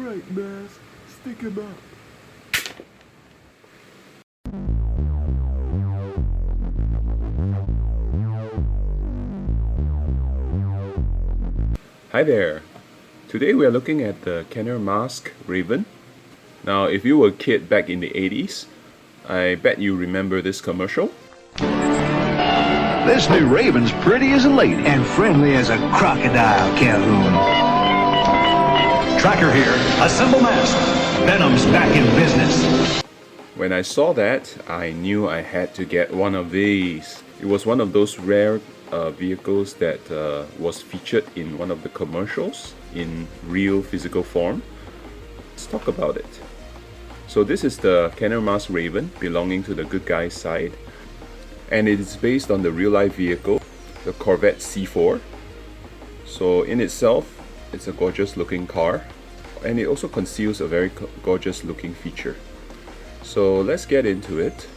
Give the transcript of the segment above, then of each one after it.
Alright, Mask, stick him up. Hi there! Today we are looking at the Kenner Mask Raven. Now, if you were a kid back in the 80s, I bet you remember this commercial. This new Raven's pretty as a lady. And friendly as a crocodile, Calhoun. Tracker here. Assemble mask. Venom's back in business. When I saw that, I knew I had to get one of these. It was one of those rare vehicles that was featured in one of the commercials in real physical form. Let's talk about it. So this is the Kenner Mask Raven belonging to the good guys side, and it is based on the real life vehicle, the Corvette C4. So in itself, it's a gorgeous looking car, and it also conceals a very gorgeous looking feature. So let's get into it.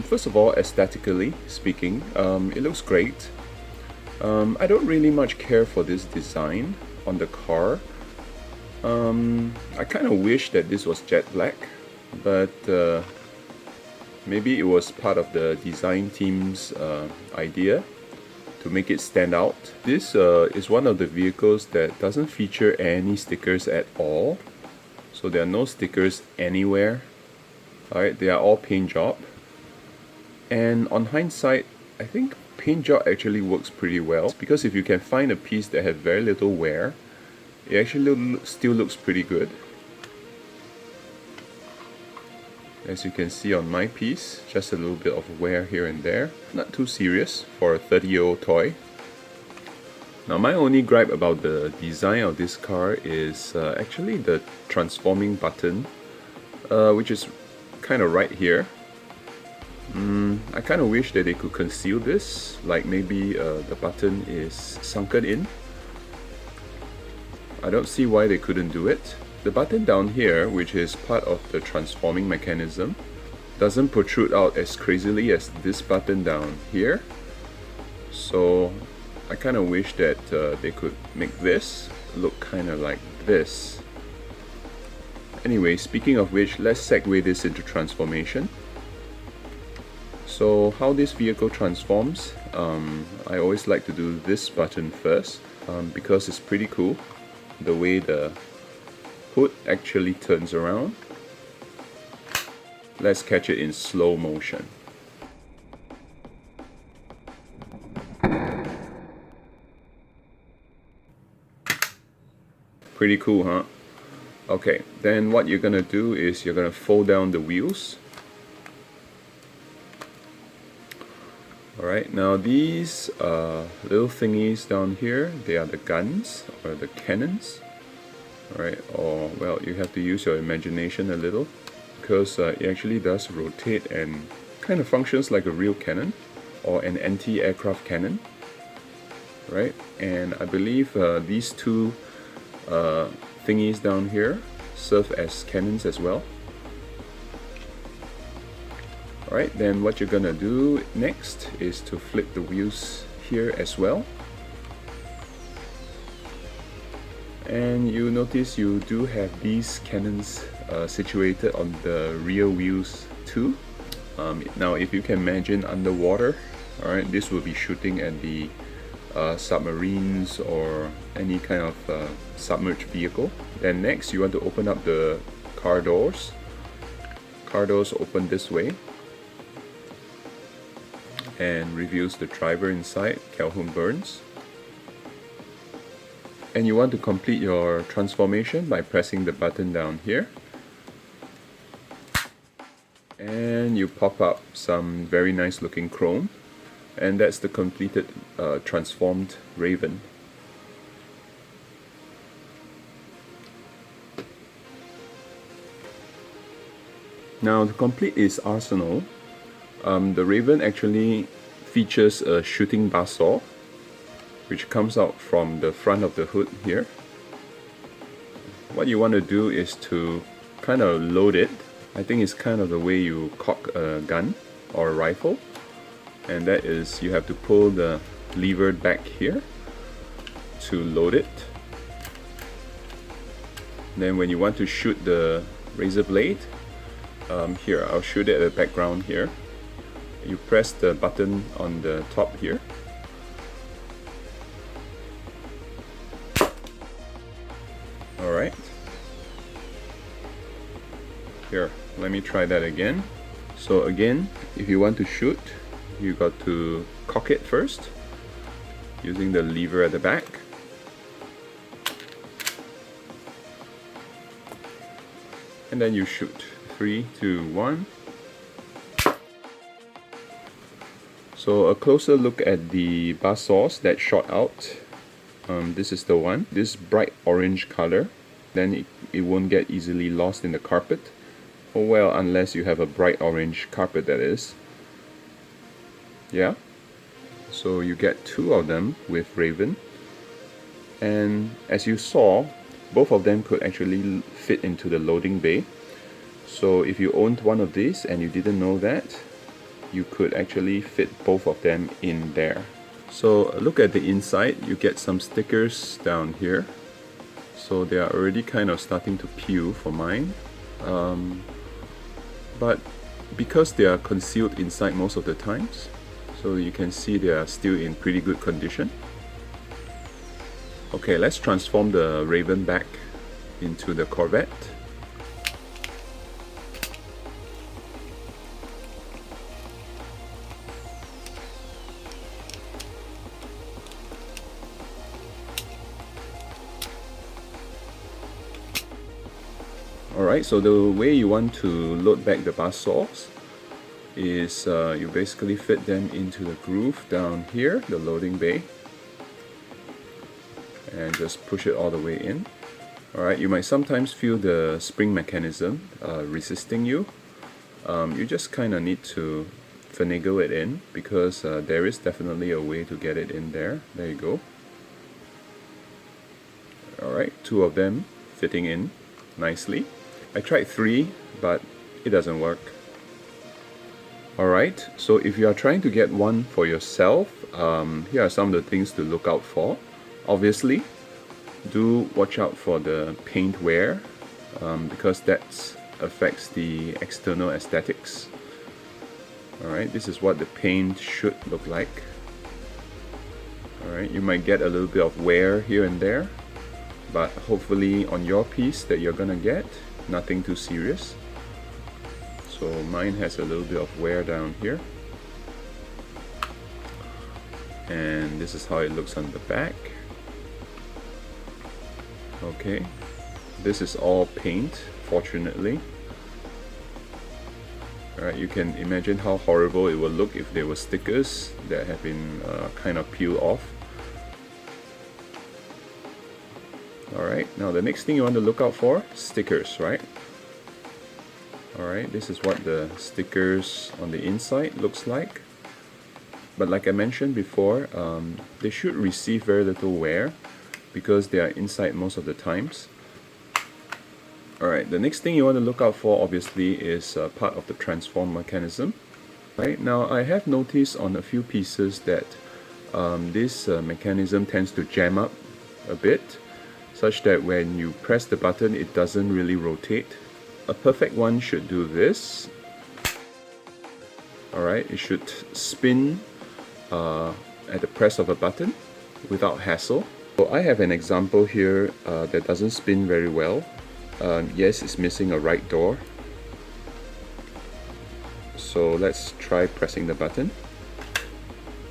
First of all, aesthetically speaking, it looks great. I don't really much care for this design on the car. I kind of wish that this was jet black, but maybe it was part of the design team's idea to make it stand out. This is one of the vehicles that doesn't feature any stickers at all. So there are no stickers anywhere. Alright, they are all paint job. And on hindsight, I think paint job actually works pretty well, because if you can find a piece that has very little wear, it actually still looks pretty good. As you can see on my piece, just a little bit of wear here and there. Not too serious for a 30-year-old toy. Now, my only gripe about the design of this car is actually the transforming button, which is kind of right here. I kind of wish that they could conceal this, like maybe the button is sunken in. I don't see why they couldn't do it. The button down here, which is part of the transforming mechanism, doesn't protrude out as crazily as this button down here. So I kind of wish that they could make this look kind of like this. Anyway, speaking of which, let's segue this into transformation. So how this vehicle transforms, I always like to do this button first, because it's pretty cool the way the hood actually turns around. Let's catch it in slow motion. Pretty cool, huh? Okay, then what you're gonna do is you're gonna fold down the wheels. Alright, now these little thingies down here, they are the guns or the cannons. Alright, or well, you have to use your imagination a little, because it actually does rotate and kind of functions like a real cannon or an anti-aircraft cannon. Right, and I believe these two thingies down here serve as cannons as well. Alright, then what you're gonna do next is to flip the wheels here as well. And you notice you do have these cannons situated on the rear wheels too. Now if you can imagine underwater, alright, this will be shooting at the submarines or any kind of submerged vehicle. Then next you want to open up the car doors. Car doors open this way and reveals the driver inside, Calhoun Burns. And you want to complete your transformation by pressing the button down here. And you pop up some very nice looking chrome. And that's the completed transformed Raven. Now to complete its arsenal, the Raven actually features a shooting buzzsaw, which comes out from the front of the hood here. What you want to do is to kind of load it. I think it's kind of the way you cock a gun or a rifle, and that is you have to pull the lever back here to load it. Then when you want to shoot the razor blade, here, I'll shoot it at the background here. You press the button on the top here. Alright. Here, let me try that again. So again, if you want to shoot, you got to cock it first using the lever at the back. And then you shoot. 3, 2, 1. So a closer look at the buzz saws that shot out. This is the one. This bright orange color. Then it won't get easily lost in the carpet. Oh well, unless you have a bright orange carpet, that is. Yeah. So you get 2 of them with Raven. And as you saw, both of them could actually fit into the loading bay. So if you owned one of these and you didn't know that, you could actually fit both of them in there. So look at the inside, you get some stickers down here. So they are already kind of starting to peel for mine. But because they are concealed inside most of the times, so you can see they are still in pretty good condition. Okay, let's transform the Raven back into the Corvette. Alright, so the way you want to load back the buzz saws is you basically fit them into the groove down here, the loading bay, and just push it all the way in. Alright, you might sometimes feel the spring mechanism resisting you. You just kind of need to finagle it in, because there is definitely a way to get it in there. There you go. Alright, 2 of them fitting in nicely. I tried 3, but it doesn't work. Alright, so if you are trying to get one for yourself, here are some of the things to look out for. Obviously, do watch out for the paint wear, because that affects the external aesthetics. Alright, this is what the paint should look like. Alright, you might get a little bit of wear here and there, but hopefully on your piece that you're gonna get, nothing too serious. So mine has a little bit of wear down here. And this is how it looks on the back. Okay, this is all paint, fortunately. Alright, you can imagine how horrible it would look if there were stickers that have been kind of peeled off. Alright, now the next thing you want to look out for, stickers, right? Alright, this is what the stickers on the inside looks like. But like I mentioned before, they should receive very little wear because they are inside most of the times. Alright, the next thing you want to look out for obviously is part of the transform mechanism. Right, now I have noticed on a few pieces that this mechanism tends to jam up a bit, such that when you press the button it doesn't really rotate. A perfect one should do this. Alright, it should spin at the press of a button without hassle. So I have an example here that doesn't spin very well. Yes, it's missing a right door. So let's try pressing the button.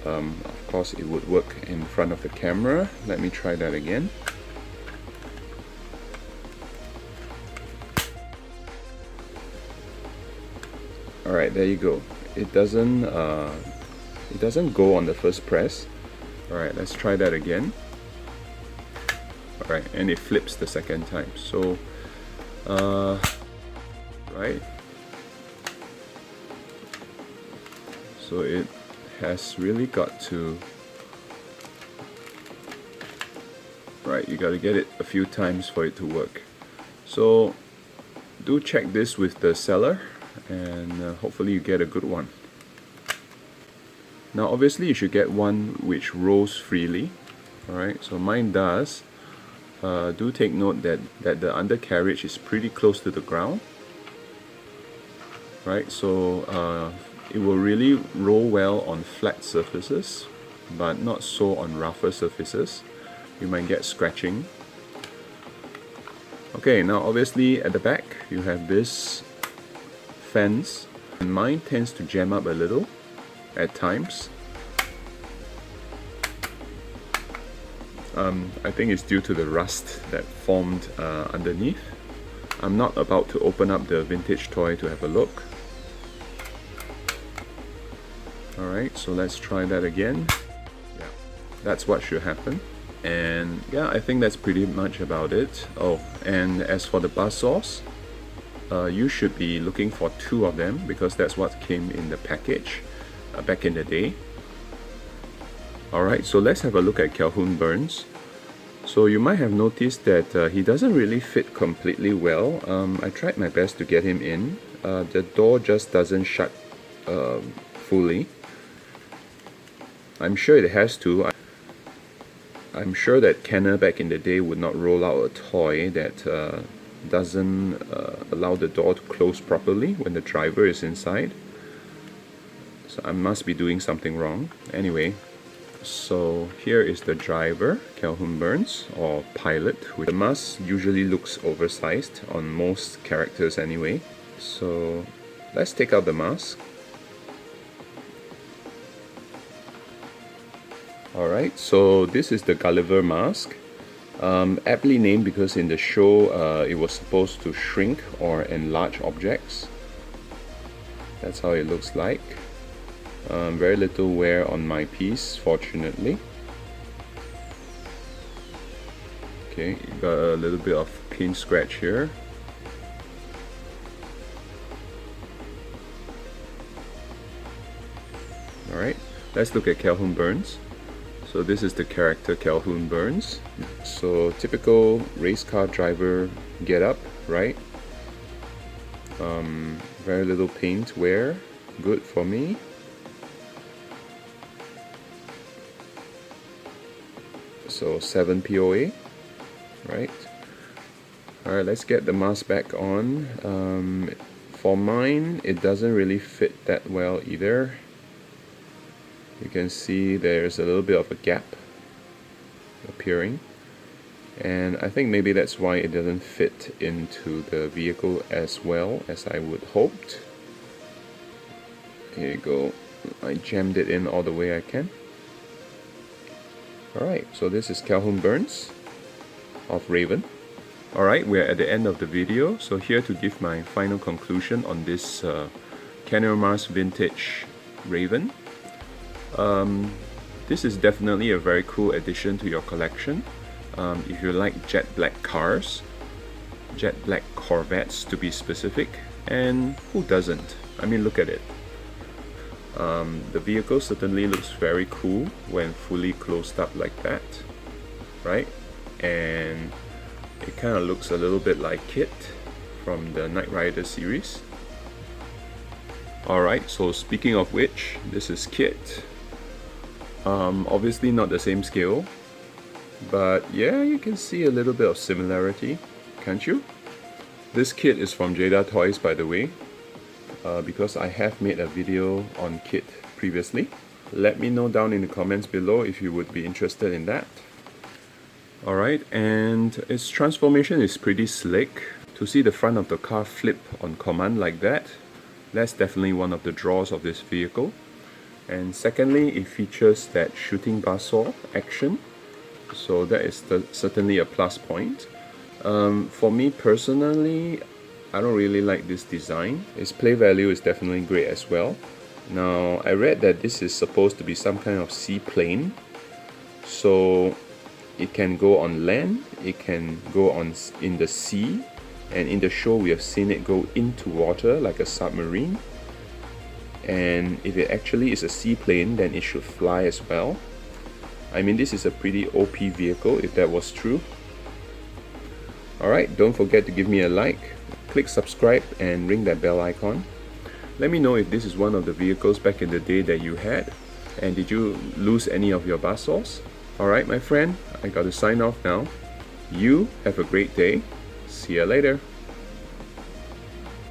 Of course it would work in front of the camera. Let me try that again. Alright, there you go. It doesn't go on the first press. Alright, let's try that again. Alright, and it flips the second time. So right, so it has really got to, right, you got to get it a few times for it to work. So do check this with the seller, and hopefully you get a good one. Now obviously you should get one which rolls freely. Alright, so mine does. do take note that the undercarriage is pretty close to the ground, right? So it will really roll well on flat surfaces, but not so on rougher surfaces. You might get scratching. Okay, now obviously at the back you have this fence, and mine tends to jam up a little at times. I think it's due to the rust that formed underneath. I'm not about to open up the vintage toy to have a look. Alright, so let's try that again. Yeah, that's what should happen. And yeah, I think that's pretty much about it. Oh, and as for the buzzsaws, you should be looking for 2 of them, because that's what came in the package back in the day. Alright, so let's have a look at Calhoun Burns. So you might have noticed that he doesn't really fit completely well. I tried my best to get him in. The door just doesn't shut fully. I'm sure it has to. I'm sure that Kenner back in the day would not roll out a toy that doesn't allow the door to close properly when the driver is inside. So I must be doing something wrong. Anyway, so here is the driver, Calhoun Burns, or pilot. The mask usually looks oversized on most characters anyway. So let's take out the mask. Alright, so this is the Gulliver mask. Aptly named because in the show it was supposed to shrink or enlarge objects. That's how it looks like. Very little wear on my piece, fortunately. Okay, you got a little bit of paint scratch here. Alright, let's look at Calhoun Burns. So this is the character Calhoun Burns. So typical race car driver get up, right? Very little paint wear, good for me. So 7 POA, right? Alright, let's get the mask back on. For mine, it doesn't really fit that well either. You can see there's a little bit of a gap appearing, and I think maybe that's why it doesn't fit into the vehicle as well as I would hoped. Here you go, I jammed it in all the way I can. Alright, so this is Calhoun Burns of Raven. Alright, we're at the end of the video, so here to give my final conclusion on this Kenner Mars Vintage Raven. This is definitely a very cool addition to your collection. If you like jet black cars, jet black Corvettes to be specific, and who doesn't? I mean, look at it. The vehicle certainly looks very cool when fully closed up like that, right? And it kind of looks a little bit like KITT from the Knight Rider series. Alright, so speaking of which, this is KITT. Obviously not the same scale, but yeah, you can see a little bit of similarity, can't you? This kit is from Jada Toys, by the way, because I have made a video on KITT previously. Let me know down in the comments below if you would be interested in that. Alright, and its transformation is pretty slick. To see the front of the car flip on command like that, that's definitely one of the draws of this vehicle. And secondly, it features that shooting buzzsaw action, so that is certainly a plus point. For me personally, I don't really like this design. Its play value is definitely great as well. Now, I read that this is supposed to be some kind of seaplane, so it can go on land, it can go on in the sea, and in the show we have seen it go into water like a submarine. And if it actually is a seaplane, then it should fly as well. I mean, this is a pretty OP vehicle if that was true. Alright, don't forget to give me a like, click subscribe and ring that bell icon. Let me know if this is one of the vehicles back in the day that you had, and did you lose any of your buzzsaws? Alright my friend, I gotta sign off now. You have a great day. See you later.